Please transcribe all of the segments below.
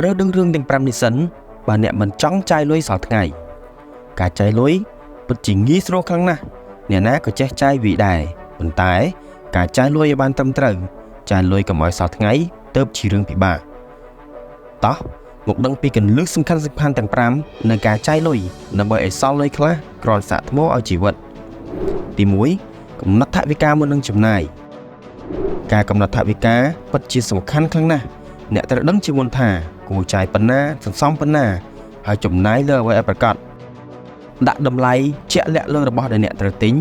ត្រូវដឹងរឿងទាំង5នេះសិនបើអ្នកមិនចង់ចាយលុយសល់ថ្ងៃការចាយលុយពិតជាងាយស្រួលខ្លាំងណាស់អ្នកណាក៏ចេះចាយវាដែរប៉ុន្តែការចាយលុយឲ្យបានត្រឹមត្រូវចាយលុយកុំឲ្យសល់ថ្ងៃទៅជារឿងពិបាកតោះមកដឹងពីគន្លឹះសំខាន់ទាំង5នៃការចាយលុយដើម្បីឲ្យសល់លុយខ្លះគ្រាន់សាកថ្មឲ្យជីវិតទី1កំណត់ថវិកាមុននឹងចំណាយការកំណត់ថវិកាពិតជាសំខាន់ខ្លាំងណាស់អ្នកត្រូវដឹងជាមុនថាគួរចាយប៉ុណ្ណាសន្សំប៉ុណ្ណាហើយចំណាយលើអ្វីឲ្យប្រកបដាក់តម្លៃជាក់លាក់លើរបស់ដែលអ្នកត្រូវទិញ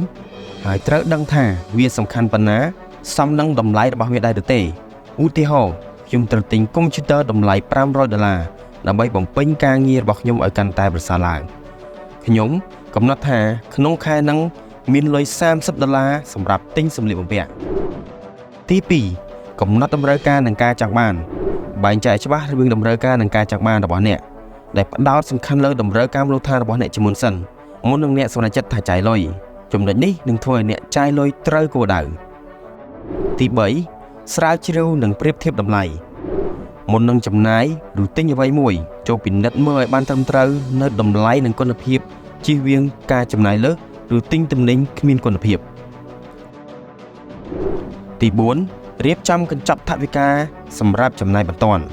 ហើយត្រូវដឹងថាវាសំខាន់ប៉ុណ្ណាសមនឹងតម្លៃរបស់វាដែរឬទេឧទាហរណ៍ខ្ញុំត្រូវទិញកុំព្យូទ័រតម្លៃ$500ដើម្បីបំពេញការងាររបស់ខ្ញុំឲ្យកាន់តែប្រសើរឡើងខ្ញុំកំណត់ថាក្នុងខែហ្នឹងមានលុយ$30សម្រាប់ទិញសម្លៀកបំពាក់ទី2កំណត់តម្រូវការនិងការចង់បានបែងចែកច្បាស់រវាងតម្រូវការនិងការចង់បានរបស់អ្នកដែលផ្ដោតសំខាន់លើតម្រូវការមូលដ្ឋានរបស់អ្នកជាមុនសិនមុននឹងអ្នកសម្រេចចិត្តថាចាយលុយចំណុចនេះនឹងធ្វើឲ្យអ្នកចាយលុយត្រូវគោលដៅទី3ស្រាវជ្រាវនិងប្រៀបធៀបតម្លៃមុននឹងចំណាយឬទិញអ្វីមួយចូលពិនិត្យមើលឲ្យបានត្រឹមត្រូវនៅតម្លៃនិងគុណភាពជៀសវាងការចំណាយលើសឬទិញទំនិញគ្មានគុណភាពទី4រៀបចំកញ្ចប់ថវិកាសម្រាប់ចំណាយបន្ទាន់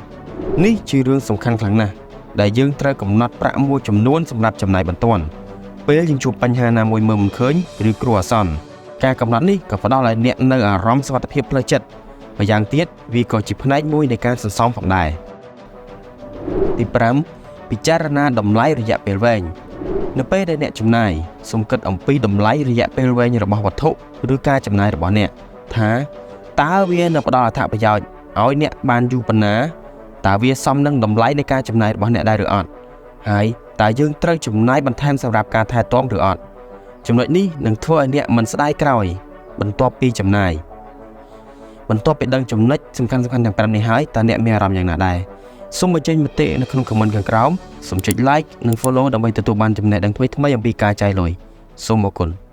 នេះជារឿងសំខាន់ខ្លាំងណាស់ដែលយើងត្រូវកំណត់ប្រាក់មួយចំនួនសម្រាប់ចំណាយបន្ទាន់ពេលយើងជួបបញ្ហាណាមួយមើលមិនឃើញឬគ្រោះអាសន្នការកំណត់នេះក៏ផ្ដល់ឲ្យអ្នកនៅអារម្មណ៍សុវត្ថិភាពផ្លូវចិត្តម្យ៉ាងទៀតវាក៏ជាផ្នែកមួយនៃការសន្សំផងដែរទី5ពិចារណាតម្លៃរយៈពេលវែងនៅពេលដែលអ្នកចំណាយសូមគិតអំពីតម្លៃរយៈពេលវែងរបស់វត្ថុឬការចំណាយរបស់អ្នកថាតើវានឹងផ្ដល់អត្ថប្រយោជន៍ឲ្យអ្នកបានយូរប៉ុណ្ណាតើវាសមនឹងតម្លៃនៃការចំណាយរបស់អ្នកដែរឬអត់ហើយតើយើងត្រូវចំណាយបន្ថែមសម្រាប់ការថែទាំឬអត់ចំណុចនេះនឹងធ្វើឲ្យអ្នកមិនស្ដាយក្រោយបន្ទាប់ពីចំណាយបន្ទាប់ពីដឹងចំណុចសំខាន់ទាំង5នេះហើយតើអ្នកមានអារម្មណ៍យ៉ាងណាដែរសូមបញ្ចេញមតិនៅក្នុង comment ខាងក្រោមសូមចុច like និង follow ដើម្បីទទួលបានចំណេះដឹងថ្មីៗអំពីការចាយលុយសូមអរគុណ